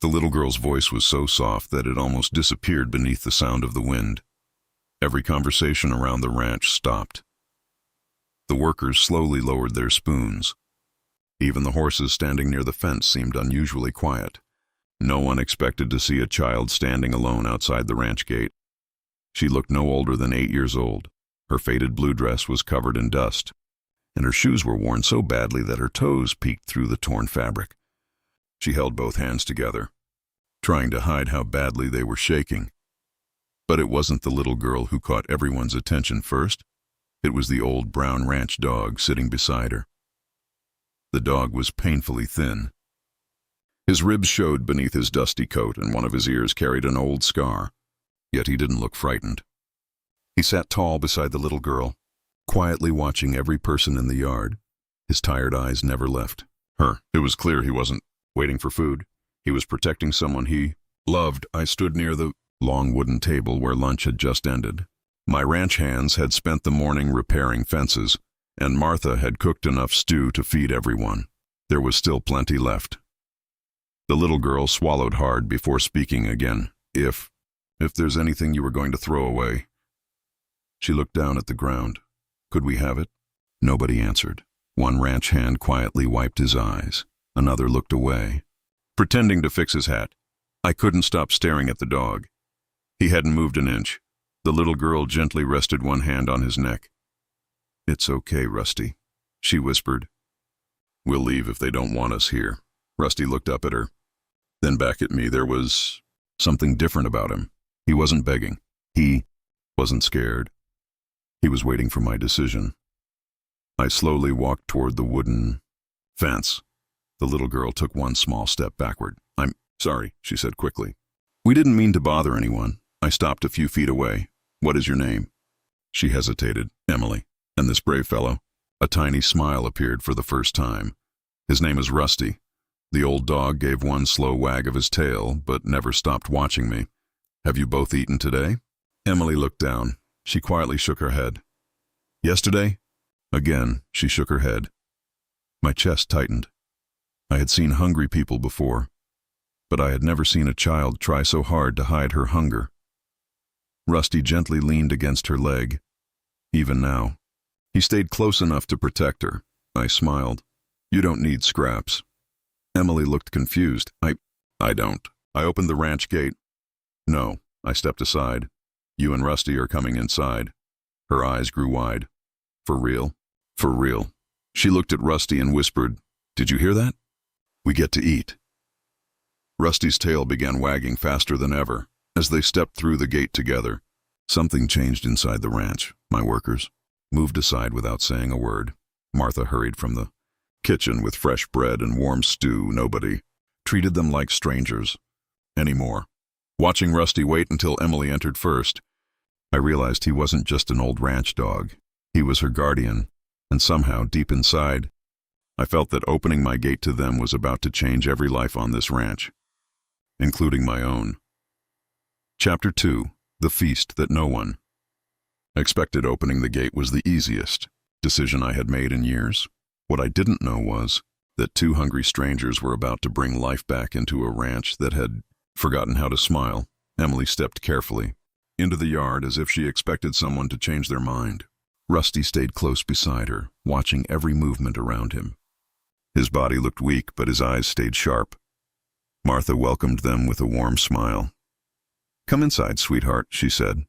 The little girl's voice was so soft that it almost disappeared beneath the sound of the wind. Every conversation around the ranch stopped. The workers slowly lowered their spoons. Even the horses standing near the fence seemed unusually quiet. No one expected to see a child standing alone outside the ranch gate. She looked no older than 8 years old. Her faded blue dress was covered in dust, and her shoes were worn so badly that her toes peeked through the torn fabric. She held both hands together, trying to hide how badly they were shaking. But it wasn't the little girl who caught everyone's attention first. It was the old brown ranch dog sitting beside her. The dog was painfully thin. His ribs showed beneath his dusty coat, and one of his ears carried an old scar. Yet he didn't look frightened. He sat tall beside the little girl, quietly watching every person in the yard. His tired eyes never left her. It was clear he wasn't waiting for food. He was protecting someone he loved. I stood near the long wooden table where lunch had just ended. My ranch hands had spent the morning repairing fences, and Martha had cooked enough stew to feed everyone. There was still plenty left. The little girl swallowed hard before speaking again. If there's anything you were going to throw away. She looked down at the ground. Could we have it? Nobody answered. One ranch hand quietly wiped his eyes. Another looked away, pretending to fix his hat. I couldn't stop staring at the dog. He hadn't moved an inch. The little girl gently rested one hand on his neck. "It's okay, Rusty," she whispered. "We'll leave if they don't want us here." Rusty looked up at her, then back at me. There was something different about him. He wasn't begging. He wasn't scared. He was waiting for my decision. I slowly walked toward the wooden fence. The little girl took one small step backward. "I'm sorry," she said quickly. "We didn't mean to bother anyone." I stopped a few feet away. "What is your name?" She hesitated. "Emily." "And this brave fellow?" A tiny smile appeared for the first time. "His name is Rusty." The old dog gave one slow wag of his tail, but never stopped watching me. "Have you both eaten today?" Emily looked down. She quietly shook her head. "Yesterday?" Again, she shook her head. My chest tightened. I had seen hungry people before, but I had never seen a child try so hard to hide her hunger. Rusty gently leaned against her leg. Even now, he stayed close enough to protect her. I smiled. "You don't need scraps." Emily looked confused. I don't. I opened the ranch gate. "No." I stepped aside. "You and Rusty are coming inside." Her eyes grew wide. "For real?" "For real." She looked at Rusty and whispered, "Did you hear that? We get to eat." Rusty's tail began wagging faster than ever as they stepped through the gate together. Something changed inside the ranch. My workers moved aside without saying a word. Martha hurried from the kitchen with fresh bread and warm stew. Nobody treated them like strangers anymore. Watching Rusty wait until Emily entered first, I realized he wasn't just an old ranch dog. He was her guardian, and somehow, deep inside, I felt that opening my gate to them was about to change every life on this ranch, including my own. Chapter 2. The Feast That No One expected. Opening the gate was the easiest decision I had made in years. What I didn't know was that 2 hungry strangers were about to bring life back into a ranch that had forgotten how to smile. Emily stepped carefully into the yard as if she expected someone to change their mind. Rusty stayed close beside her, watching every movement around him. His body looked weak, but his eyes stayed sharp. Martha welcomed them with a warm smile. "Come inside, sweetheart," she said.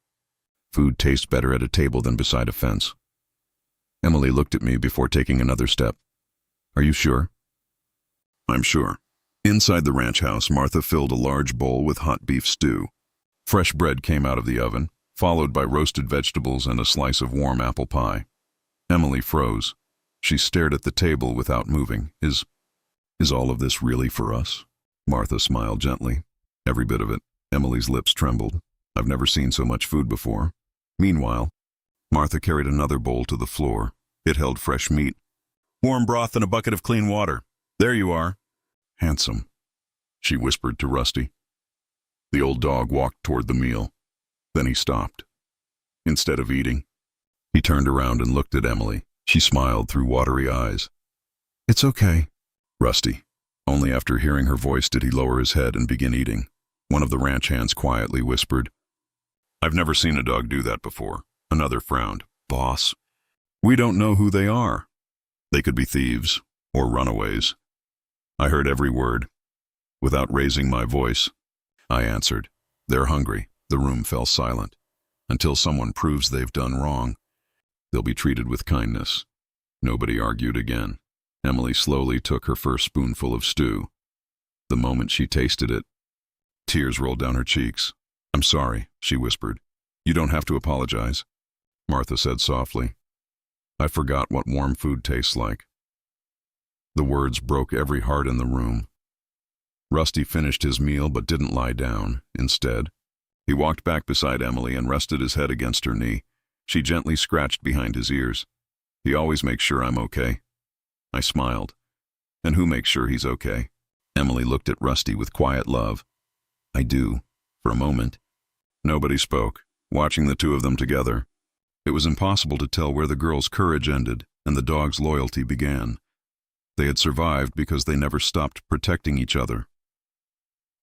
"Food tastes better at a table than beside a fence." Emily looked at me before taking another step. "Are you sure?" "I'm sure." Inside the ranch house, Martha filled a large bowl with hot beef stew. Fresh bread came out of the oven, followed by roasted vegetables and a slice of warm apple pie. Emily froze. She stared at the table without moving. Is all of this really for us?" Martha smiled gently. "Every bit of it." Emily's lips trembled. "I've never seen so much food before." Meanwhile, Martha carried another bowl to the floor. It held fresh meat, warm broth, and a bucket of clean water. "There you are." "Handsome," she whispered to Rusty. The old dog walked toward the meal. Then he stopped. Instead of eating, he turned around and looked at Emily. She smiled through watery eyes. "It's okay." "Rusty, Only after hearing her voice did he lower his head and begin eating. One of the ranch hands quietly whispered, "I've never seen a dog do that before." Another frowned. "Boss, we don't know who they are. They could be thieves or runaways." I heard every word. Without raising my voice, I answered, "They're hungry." The room fell silent. Until someone proves they've done wrong, they'll be treated with kindness. Nobody argued again. Emily slowly took her first spoonful of stew. The moment she tasted it, tears rolled down her cheeks. "I'm sorry," she whispered. "You don't have to apologize," Martha said softly. "I forgot what warm food tastes like." The words broke every heart in the room. Rusty finished his meal but didn't lie down. Instead, he walked back beside Emily and rested his head against her knee. She gently scratched behind his ears. "He always makes sure I'm okay." I smiled. "And who makes sure he's okay?" Emily looked at Rusty with quiet love. "I do," for a moment. Nobody spoke, watching the two of them together. It was impossible to tell where the girl's courage ended and the dog's loyalty began. They had survived because they never stopped protecting each other.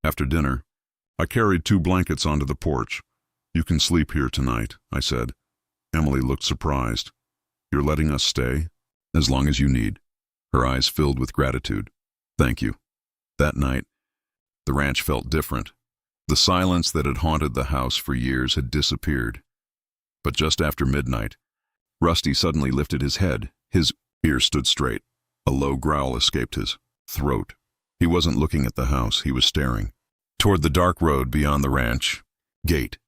After dinner, I carried 2 blankets onto the porch. "You can sleep here tonight," I said. Emily looked surprised. "You're letting us stay?" "As long as you need." Her eyes filled with gratitude. "Thank you." That night, the ranch felt different. The silence that had haunted the house for years had disappeared. But just after midnight, Rusty suddenly lifted his head. His ears stood straight. A low growl escaped his throat. He wasn't looking at the house, he was staring toward the dark road beyond the ranch gate.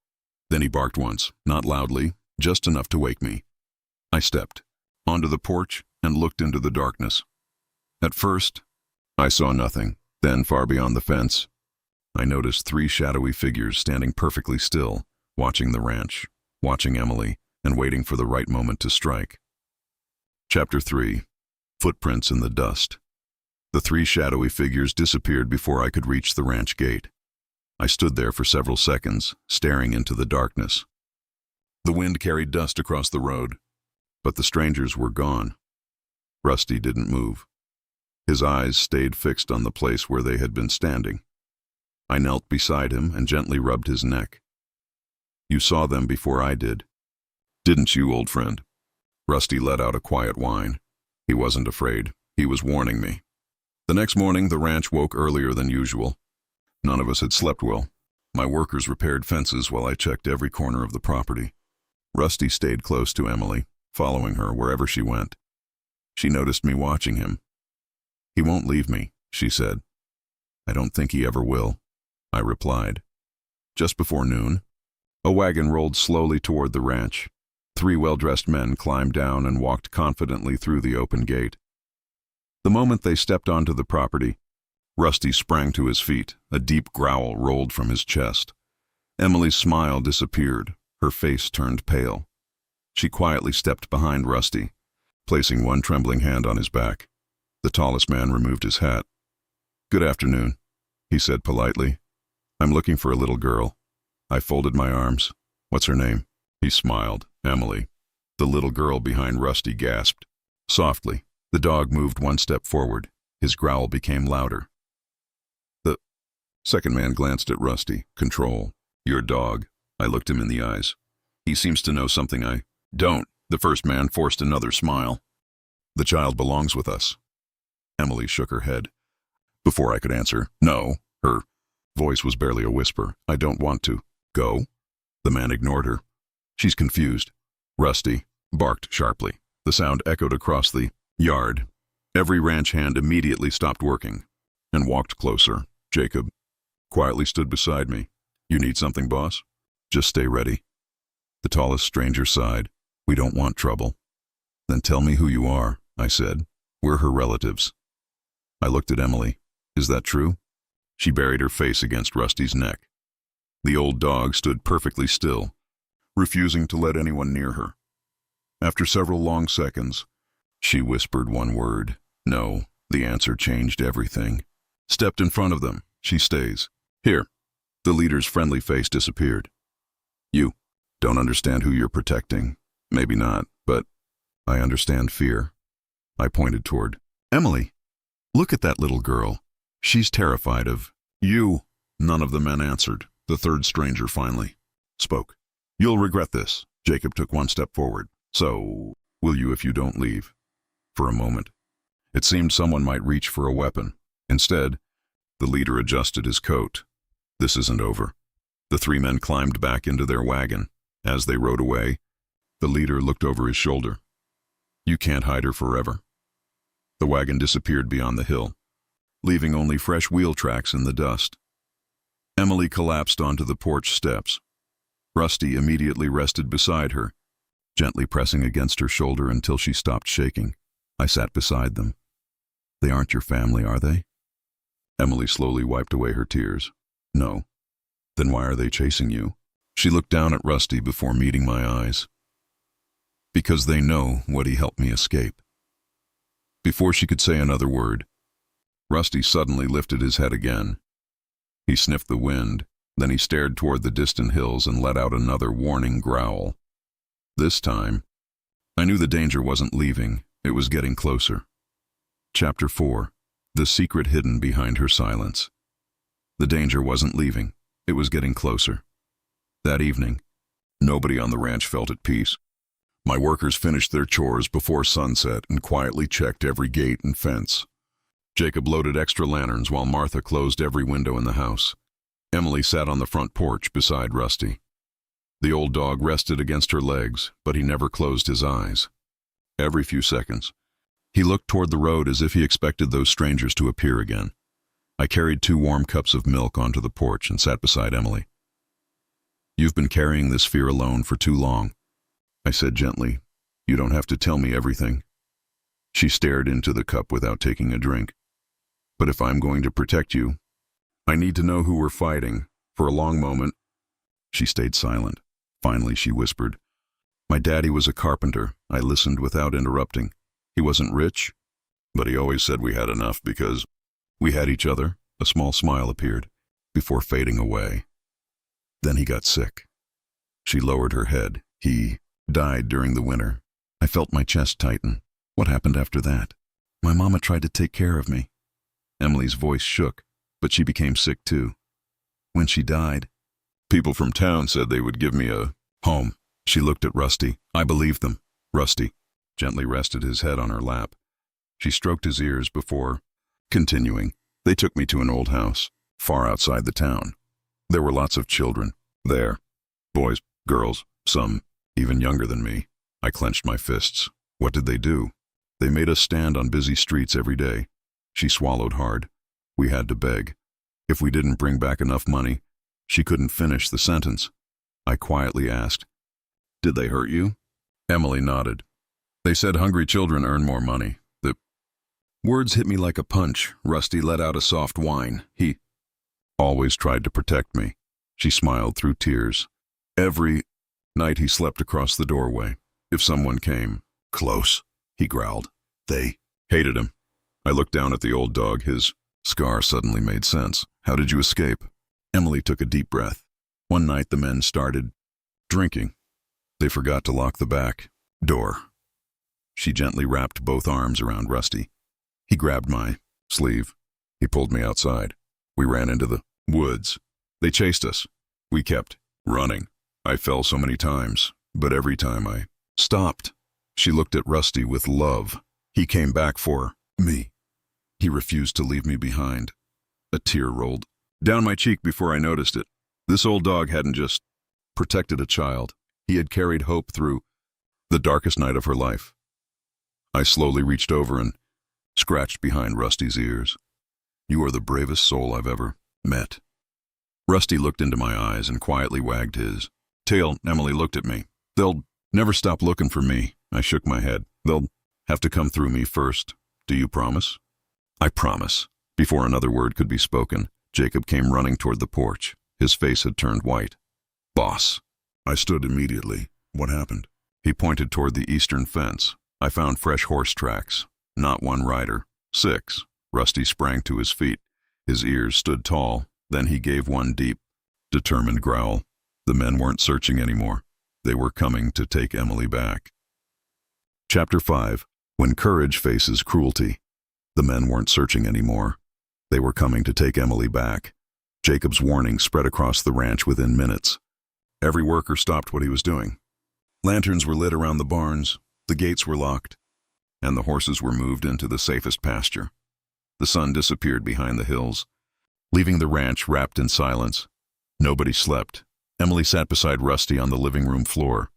Then he barked once, not loudly, just enough to wake me. I stepped onto the porch and looked into the darkness. At first, I saw nothing. Then, far beyond the fence, I noticed 3 shadowy figures standing perfectly still, watching the ranch, watching Emily, and waiting for the right moment to strike. Chapter 3. Footprints in the dust. The 3 shadowy figures disappeared before I could reach the ranch gate. I stood there for several seconds, staring into the darkness. The wind carried dust across the road, but the strangers were gone. Rusty didn't move. His eyes stayed fixed on the place where they had been standing. I knelt beside him and gently rubbed his neck. "You saw them before I did, didn't you, old friend?" Rusty let out a quiet whine. He wasn't afraid. He was warning me. The next morning, the ranch woke earlier than usual. None of us had slept well. My workers repaired fences while I checked every corner of the property. Rusty stayed close to Emily, following her wherever she went. She noticed me watching him. "He won't leave me," she said. "I don't think he ever will," I replied. Just before noon, a wagon rolled slowly toward the ranch. 3 well-dressed men climbed down and walked confidently through the open gate. The moment they stepped onto the property, Rusty sprang to his feet. A deep growl rolled from his chest. Emily's smile disappeared. Her face turned pale. She quietly stepped behind Rusty, placing one trembling hand on his back. The tallest man removed his hat. "Good afternoon," he said politely. "I'm looking for a little girl." I folded my arms. "What's her name?" He smiled. "Emily." The little girl behind Rusty gasped. Softly, the dog moved 1 step forward. His growl became louder. The second man glanced at Rusty. "Control. Your dog." I looked him in the eyes. "He seems to know something I don't." The first man forced another smile. "The child belongs with us." Emily shook her head. Before I could answer, "No," her voice was barely a whisper. "I don't want to." "Go." The man ignored her. "She's confused." Rusty barked sharply. The sound echoed across the yard. Every ranch hand immediately stopped working and walked closer. Jacob quietly stood beside me. "You need something, boss?" "Just stay ready." The tallest stranger sighed. "We don't want trouble." "Then tell me who you are," I said. "We're her relatives." I looked at Emily. "Is that true?" She buried her face against Rusty's neck. The old dog stood perfectly still, refusing to let anyone near her. After several long seconds, she whispered one word. "No." The answer changed everything. Stepped in front of them. "She stays. Here." The leader's friendly face disappeared. "You don't understand who you're protecting. Maybe not, but I understand fear." I pointed toward Emily. "Look at that little girl." She's terrified of you. None of the men answered. The third stranger finally spoke. You'll regret this. Jacob took one step forward. So, will you if you don't leave? For a moment, it seemed someone might reach for a weapon. Instead, the leader adjusted his coat. This isn't over. The three men climbed back into their wagon. As they rode away, the leader looked over his shoulder. You can't hide her forever. The wagon disappeared beyond the hill, leaving only fresh wheel tracks in the dust. Emily collapsed onto the porch steps. Rusty immediately rested beside her, gently pressing against her shoulder until she stopped shaking. I sat beside them. They aren't your family, are they? Emily slowly wiped away her tears. No. Then why are they chasing you? She looked down at Rusty before meeting my eyes. Because they know what he helped me escape. Before she could say another word, Rusty suddenly lifted his head again. He sniffed the wind, then he stared toward the distant hills and let out another warning growl. This time, I knew the danger wasn't leaving, it was getting closer. Chapter 4. The secret hidden behind her silence. The danger wasn't leaving, it was getting closer. That evening, nobody on the ranch felt at peace. My workers finished their chores before sunset and quietly checked every gate and fence. Jacob loaded extra lanterns while Martha closed every window in the house. Emily sat on the front porch beside Rusty. The old dog rested against her legs, but he never closed his eyes. Every few seconds, he looked toward the road as if he expected those strangers to appear again. I carried 2 warm cups of milk onto the porch and sat beside Emily. You've been carrying this fear alone for too long, I said gently. You don't have to tell me everything. She stared into the cup without taking a drink. But if I'm going to protect you, I need to know who we're fighting. For a long moment, she stayed silent. Finally, she whispered, My daddy was a carpenter. I listened without interrupting. He wasn't rich, but he always said we had enough because we had each other. A small smile appeared, before fading away. Then he got sick. She lowered her head. He died during the winter. I felt my chest tighten. What happened after that? My mama tried to take care of me. Emily's voice shook, but she became sick too. When she died, people from town said they would give me a home. She looked at Rusty. I believed them. Rusty gently rested his head on her lap. She stroked his ears before continuing. They took me to an old house, far outside the town. There were lots of children there. Boys, girls, some even younger than me. I clenched my fists. What did they do? They made us stand on busy streets every day. She swallowed hard. We had to beg. If we didn't bring back enough money, she couldn't finish the sentence. I quietly asked, Did they hurt you? Emily nodded. They said hungry children earn more money. The words hit me like a punch. Rusty let out a soft whine. He always tried to protect me. She smiled through tears. Every night he slept across the doorway. If someone came close, he growled. They hated him. I looked down at the old dog. His scar suddenly made sense. How did you escape? Emily took a deep breath. One night the men started drinking. They forgot to lock the back door. She gently wrapped both arms around Rusty. He grabbed my sleeve. He pulled me outside. We ran into the woods. They chased us. We kept running. I fell so many times, but every time I stopped. She looked at Rusty with love. He came back for me. He refused to leave me behind. A tear rolled down my cheek before I noticed it. This old dog hadn't just protected a child. He had carried hope through the darkest night of her life. I slowly reached over and scratched behind Rusty's ears. You are the bravest soul I've ever met. Rusty looked into my eyes and quietly wagged his tail. Emily looked at me. They'll never stop looking for me. I shook my head. They'll have to come through me first. Do you promise? I promise. Before another word could be spoken, Jacob came running toward the porch. His face had turned white. Boss. I stood immediately. What happened? He pointed toward the eastern fence. I found fresh horse tracks. Not one rider. 6. Rusty sprang to his feet. His ears stood tall. Then he gave one deep, determined growl. The men weren't searching anymore. They were coming to take Emily back. Chapter 5. When courage faces cruelty. The men weren't searching anymore. They were coming to take Emily back. Jacob's warning spread across the ranch within minutes. Every worker stopped what he was doing. Lanterns were lit around the barns, the gates were locked, and the horses were moved into the safest pasture. The sun disappeared behind the hills, leaving the ranch wrapped in silence. Nobody slept. Emily sat beside Rusty on the living room floor.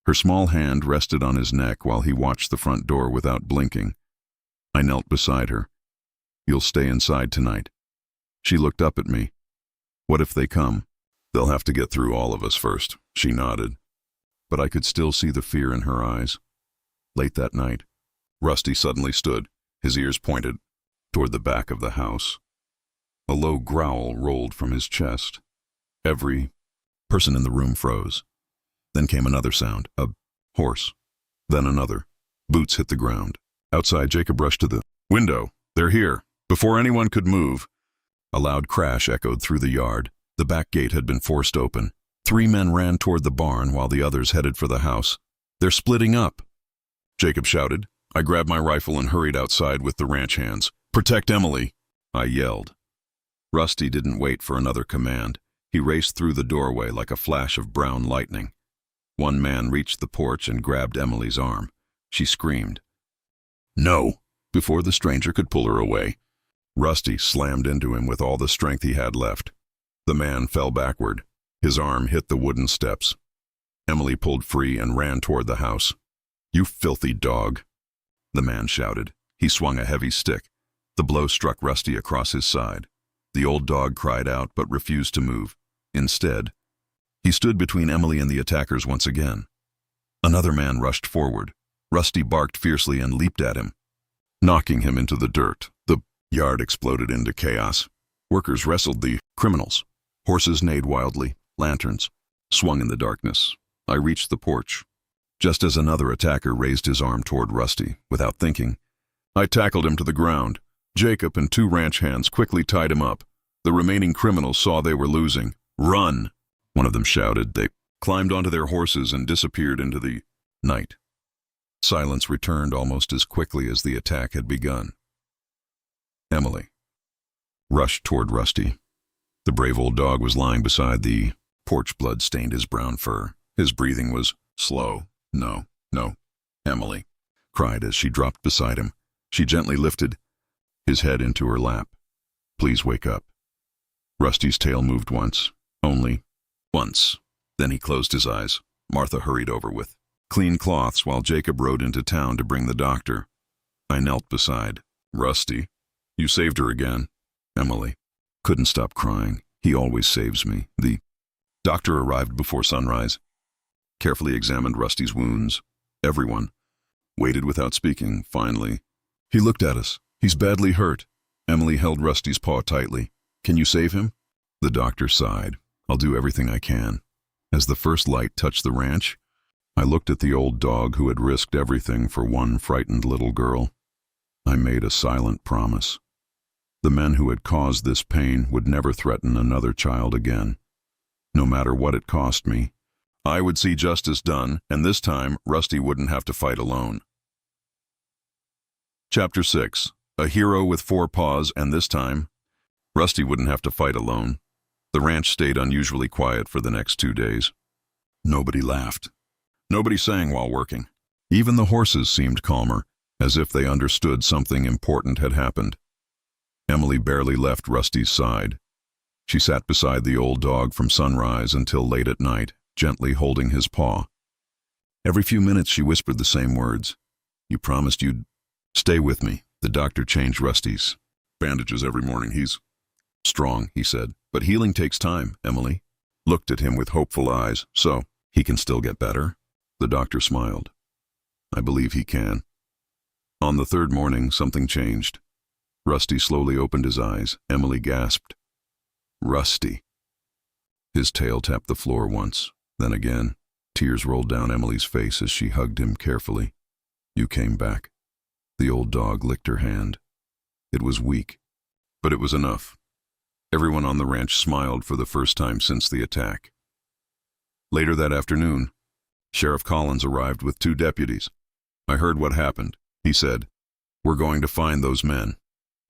Her small hand rested on his neck while he watched the front door without blinking. I knelt beside her. "You'll stay inside tonight." She looked up at me. "What if they come?" "They'll have to get through all of us first," she nodded. But I could still see the fear in her eyes. Late that night, Rusty suddenly stood, his ears pointed toward the back of the house. A low growl rolled from his chest. Every person in the room froze. Then came another sound, a horse. Then another. Boots hit the ground. Outside, Jacob rushed to the window. "They're here." Before anyone could move, a loud crash echoed through the yard. The back gate had been forced open. 3 men ran toward the barn while the others headed for the house. "They're splitting up," Jacob shouted. I grabbed my rifle and hurried outside with the ranch hands. "Protect Emily," I yelled. Rusty didn't wait for another command. He raced through the doorway like a flash of brown lightning. One man reached the porch and grabbed Emily's arm. She screamed, "No!" before the stranger could pull her away. Rusty slammed into him with all the strength he had left. The man fell backward. His arm hit the wooden steps. Emily pulled free and ran toward the house. "You filthy dog," the man shouted. He swung a heavy stick. The blow struck Rusty across his side. The old dog cried out but refused to move. Instead, he stood between Emily and the attackers once again. Another man rushed forward. Rusty barked fiercely and leaped at him, knocking him into the dirt. The yard exploded into chaos. Workers wrestled the criminals. Horses neighed wildly. Lanterns swung in the darkness. I reached the porch. Just as another attacker raised his arm toward Rusty, without thinking, I tackled him to the ground. Jacob and 2 ranch hands quickly tied him up. The remaining criminals saw they were losing. "Run!" one of them shouted. They climbed onto their horses and disappeared into the night. Silence returned almost as quickly as the attack had begun. Emily rushed toward Rusty. The brave old dog was lying beside the porch. Blood stained his brown fur. His breathing was slow. "No, no," Emily cried as she dropped beside him. She gently lifted his head into her lap. "Please wake up." Rusty's tail moved once. Only once. Then he closed his eyes. Martha hurried over with clean cloths while Jacob rode into town to bring the doctor. I knelt beside Rusty. "You saved her again." Emily couldn't stop crying. "He always saves me." The doctor arrived before sunrise, carefully examined Rusty's wounds. Everyone waited without speaking. Finally, he looked at us. "He's badly hurt." Emily held Rusty's paw tightly. "Can you save him?" The doctor sighed. "I'll do everything I can." As the first light touched the ranch, I looked at the old dog who had risked everything for one frightened little girl. I made a silent promise. The men who had caused this pain would never threaten another child again. No matter what it cost me, I would see justice done, and this time Rusty wouldn't have to fight alone. Chapter 6. A hero with 4 paws, and this time, Rusty wouldn't have to fight alone. The ranch stayed unusually quiet for the next 2 days. Nobody laughed. Nobody sang while working. Even the horses seemed calmer, as if they understood something important had happened. Emily barely left Rusty's side. She sat beside the old dog from sunrise until late at night, gently holding his paw. Every few minutes she whispered the same words. "You promised you'd stay with me." The doctor changed Rusty's bandages every morning. "He's strong," he said. "But healing takes time." Emily looked at him with hopeful eyes. "So, he can still get better?" The doctor smiled. "I believe he can." On the 3rd morning, something changed. Rusty slowly opened his eyes. Emily gasped. "Rusty." His tail tapped the floor once, then again. Tears rolled down Emily's face as she hugged him carefully. "You came back." The old dog licked her hand. It was weak, but it was enough. Everyone on the ranch smiled for the first time since the attack. Later that afternoon, Sheriff Collins arrived with 2 deputies. "I heard what happened," he said. "We're going to find those men."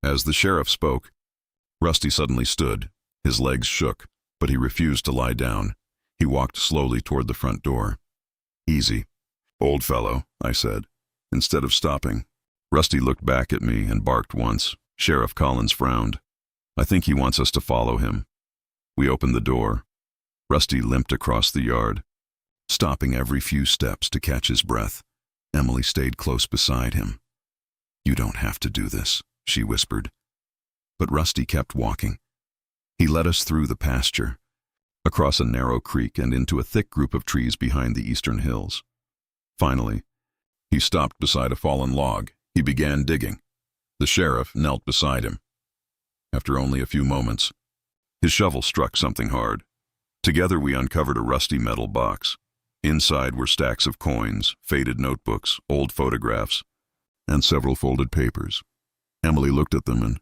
As the sheriff spoke, Rusty suddenly stood. His legs shook, but he refused to lie down. He walked slowly toward the front door. "Easy, old fellow," I said, instead of stopping. Rusty looked back at me and barked once. Sheriff Collins frowned. "I think he wants us to follow him." We opened the door. Rusty limped across the yard, stopping every few steps to catch his breath. Emily stayed close beside him. "You don't have to do this," she whispered. But Rusty kept walking. He led us through the pasture, across a narrow creek and into a thick group of trees behind the eastern hills. Finally, he stopped beside a fallen log. He began digging. The sheriff knelt beside him. After only a few moments, his shovel struck something hard. Together we uncovered a rusty metal box. Inside were stacks of coins, faded notebooks, old photographs, and several folded papers. Emily looked at them and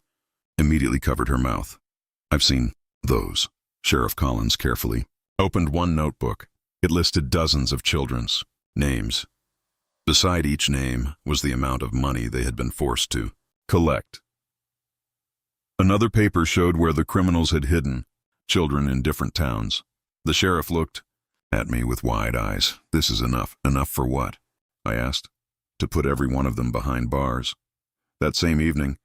immediately covered her mouth. "I've seen those." Sheriff Collins carefully opened one notebook. It listed dozens of children's names. Beside each name was the amount of money they had been forced to collect. Another paper showed where the criminals had hidden children in different towns. The sheriff looked at me with wide eyes. "This is enough." "Enough for what?" I asked. "To put every one of them behind bars." That same evening,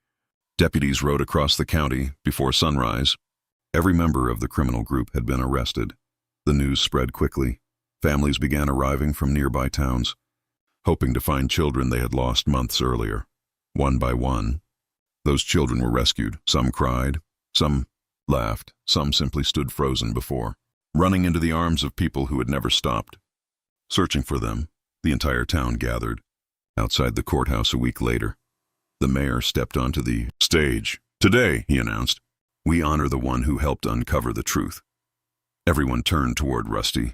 deputies rode across the county before sunrise. Every member of the criminal group had been arrested. The news spread quickly. Families began arriving from nearby towns, hoping to find children they had lost months earlier. One by one, those children were rescued. Some cried, some laughed, some simply stood frozen before running into the arms of people who had never stopped searching for them. The entire town gathered outside the courthouse a week later. The mayor stepped onto the stage. "Today," he announced, "we honor the one who helped uncover the truth." Everyone turned toward Rusty.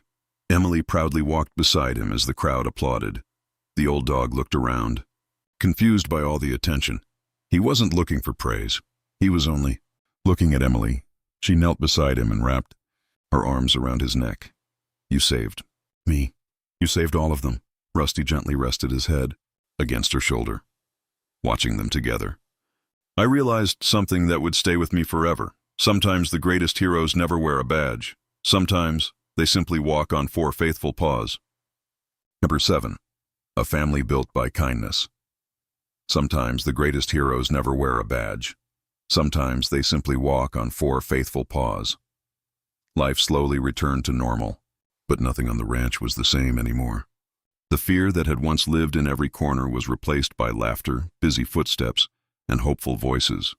Emily proudly walked beside him as the crowd applauded. The old dog looked around, confused by all the attention. He wasn't looking for praise. He was only looking at Emily. She knelt beside him and wrapped her arms around his neck. "You saved me. You saved all of them." Rusty gently rested his head against her shoulder, watching them together. I realized something that would stay with me forever. Sometimes the greatest heroes never wear a badge. Sometimes they simply walk on 4 faithful paws. Number 7. A family built by kindness. Sometimes the greatest heroes never wear a badge. Sometimes they simply walk on 4 faithful paws. Life slowly returned to normal, but nothing on the ranch was the same anymore. The fear that had once lived in every corner was replaced by laughter, busy footsteps, and hopeful voices.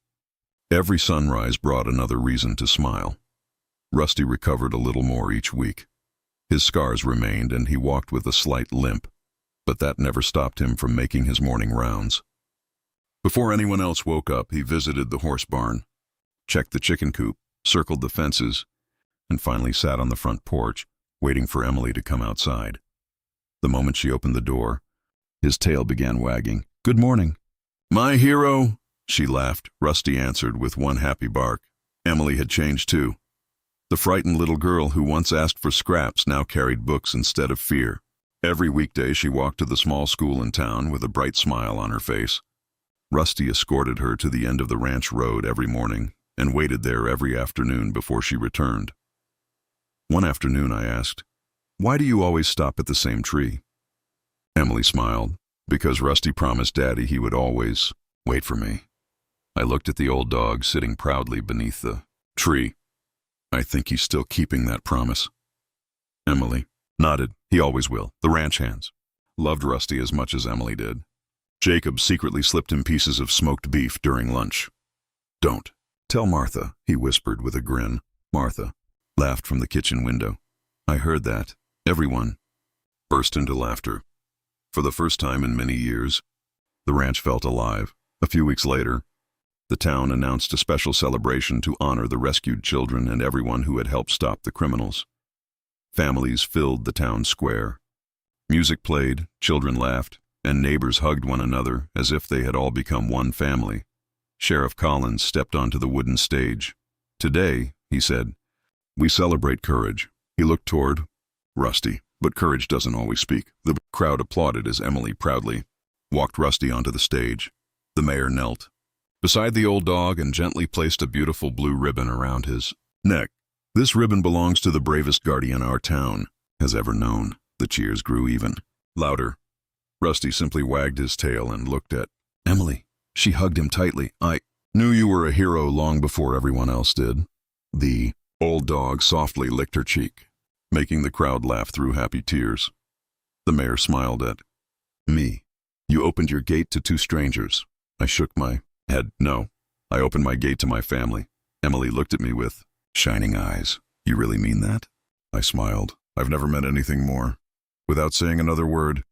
Every sunrise brought another reason to smile. Rusty recovered a little more each week. His scars remained and he walked with a slight limp, but that never stopped him from making his morning rounds. Before anyone else woke up, he visited the horse barn, checked the chicken coop, circled the fences, and finally sat on the front porch, waiting for Emily to come outside. The moment she opened the door, his tail began wagging. "Good morning." "My hero," she laughed. Rusty answered with one happy bark. Emily had changed too. The frightened little girl who once asked for scraps now carried books instead of fear. Every weekday she walked to the small school in town with a bright smile on her face. Rusty escorted her to the end of the ranch road every morning and waited there every afternoon before she returned. One afternoon I asked, "Why do you always stop at the same tree?" Emily smiled. "Because Rusty promised Daddy he would always wait for me." I looked at the old dog sitting proudly beneath the tree. "I think he's still keeping that promise." Emily nodded. "He always will." The ranch hands loved Rusty as much as Emily did. Jacob secretly slipped him pieces of smoked beef during lunch. "Don't tell Martha," he whispered with a grin. Martha laughed from the kitchen window. I heard that. Everyone burst into laughter. For the first time in many years, the ranch felt alive. A few weeks later, the town announced a special celebration to honor the rescued children and everyone who had helped stop the criminals. Families filled the town square. Music played, children laughed, and neighbors hugged one another as if they had all become one family. Sheriff Collins stepped onto the wooden stage. "Today," he said, "we celebrate courage." He looked toward Rusty. "But courage doesn't always speak." The crowd applauded as Emily proudly walked Rusty onto the stage. The mayor knelt, beside the old dog and gently placed a beautiful blue ribbon around his neck. This ribbon belongs to the bravest guardian our town has ever known. The cheers grew even louder. Rusty simply wagged his tail and looked at Emily. She hugged him tightly. I knew you were a hero long before everyone else did. The old dog softly licked her cheek, making the crowd laugh through happy tears. The mayor smiled at me. You opened your gate to two strangers. I shook my head. No, I opened my gate to my family. Emily looked at me with shining eyes. You really mean that? I smiled. I've never meant anything more. Without saying another word,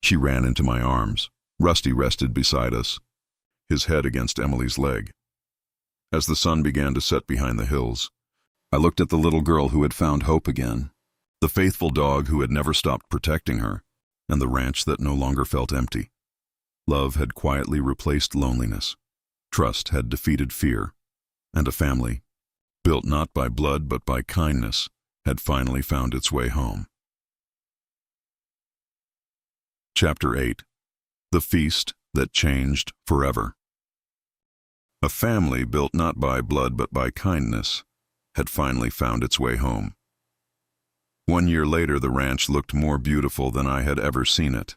she ran into my arms. Rusty rested beside us, his head against Emily's leg. As the sun began to set behind the hills, I looked at the little girl who had found hope again, the faithful dog who had never stopped protecting her, and the ranch that no longer felt empty. Love had quietly replaced loneliness. Trust had defeated fear, and a family, built not by blood but by kindness, had finally found its way home. Chapter 8. The Feast That Changed Forever. A family built not by blood but by kindness had finally found its way home. 1 year later, the ranch looked more beautiful than I had ever seen it.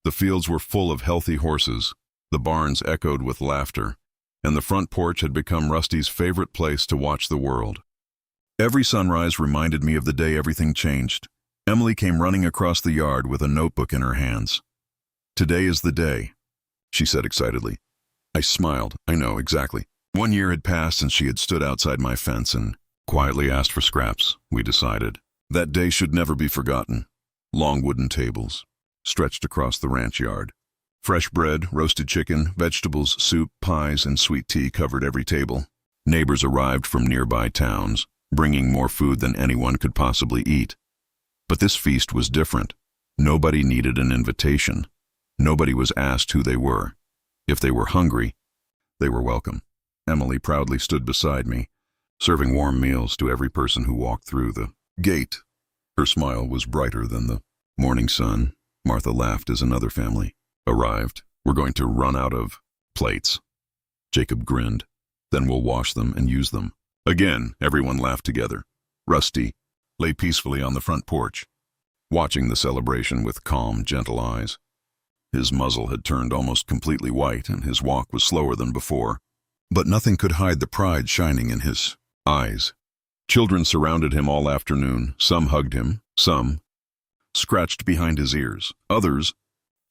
The fields were full of healthy horses, the barns echoed with laughter, and the front porch had become Rusty's favorite place to watch the world. Every sunrise reminded me of the day everything changed. Emily came running across the yard with a notebook in her hands. Today is the day, she said excitedly. I smiled. I know, exactly. 1 year had passed and she had stood outside my fence and quietly asked for scraps, we decided. That day should never be forgotten. Long wooden tables stretched across the ranch yard. Fresh bread, roasted chicken, vegetables, soup, pies, and sweet tea covered every table. Neighbors arrived from nearby towns, bringing more food than anyone could possibly eat. But this feast was different. Nobody needed an invitation. Nobody was asked who they were. If they were hungry, they were welcome. Emily proudly stood beside me, serving warm meals to every person who walked through the gate. Her smile was brighter than the morning sun. Martha laughed as another family arrived. We're going to run out of plates. Jacob grinned. Then we'll wash them and use them. Again, everyone laughed together. Rusty lay peacefully on the front porch, watching the celebration with calm, gentle eyes. His muzzle had turned almost completely white, and his walk was slower than before. But nothing could hide the pride shining in his eyes. Children surrounded him all afternoon. Some hugged him, some scratched behind his ears. Others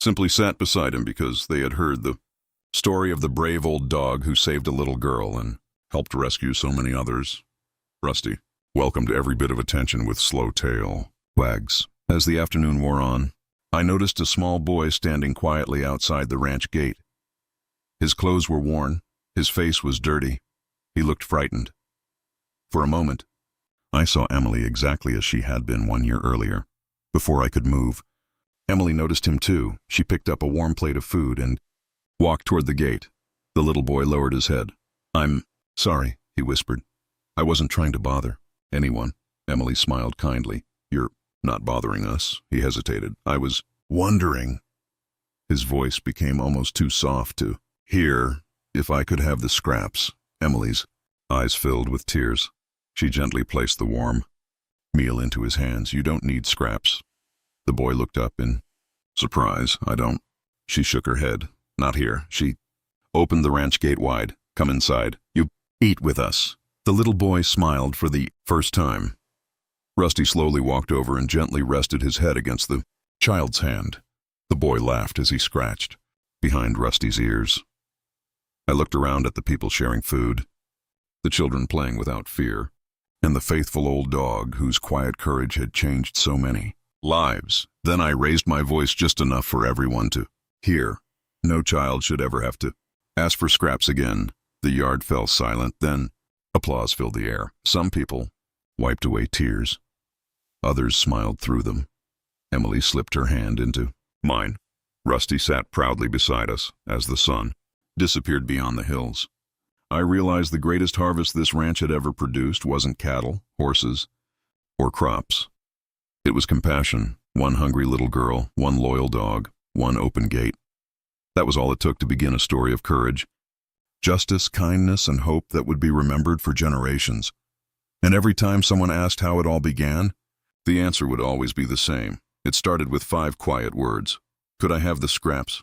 simply sat beside him because they had heard the story of the brave old dog who saved a little girl and helped rescue so many others. Rusty welcomed every bit of attention with slow tail wags. As the afternoon wore on, I noticed a small boy standing quietly outside the ranch gate. His clothes were worn, his face was dirty, he looked frightened. For a moment, I saw Emily exactly as she had been 1 year earlier. Before I could move, Emily noticed him too. She picked up a warm plate of food and walked toward the gate. The little boy lowered his head. I'm sorry, he whispered. I wasn't trying to bother anyone. Emily smiled kindly. You're not bothering us, he hesitated. I was wondering. His voice became almost too soft to hear. If I could have the scraps. Emily's eyes filled with tears. She gently placed the warm meal into his hands. You don't need scraps. The boy looked up in surprise. I don't. She shook her head. Not here. She opened the ranch gate wide. Come inside. You eat with us. The little boy smiled for the first time. Rusty slowly walked over and gently rested his head against the child's hand. The boy laughed as he scratched behind Rusty's ears. I looked around at the people sharing food, the children playing without fear, and the faithful old dog whose quiet courage had changed so many lives. Then I raised my voice just enough for everyone to hear. No child should ever have to ask for scraps again. The yard fell silent. Then applause filled the air. Some people wiped away tears. Others smiled through them. Emily slipped her hand into mine. Rusty sat proudly beside us as the sun disappeared beyond the hills. I realized the greatest harvest this ranch had ever produced wasn't cattle, horses, or crops. It was compassion. One hungry little girl, one loyal dog, one open gate. That was all it took to begin a story of courage, Justice, kindness, and hope that would be remembered for generations. And every time someone asked how it all began, the answer would always be the same. It started with 5 quiet words. Could I have the scraps?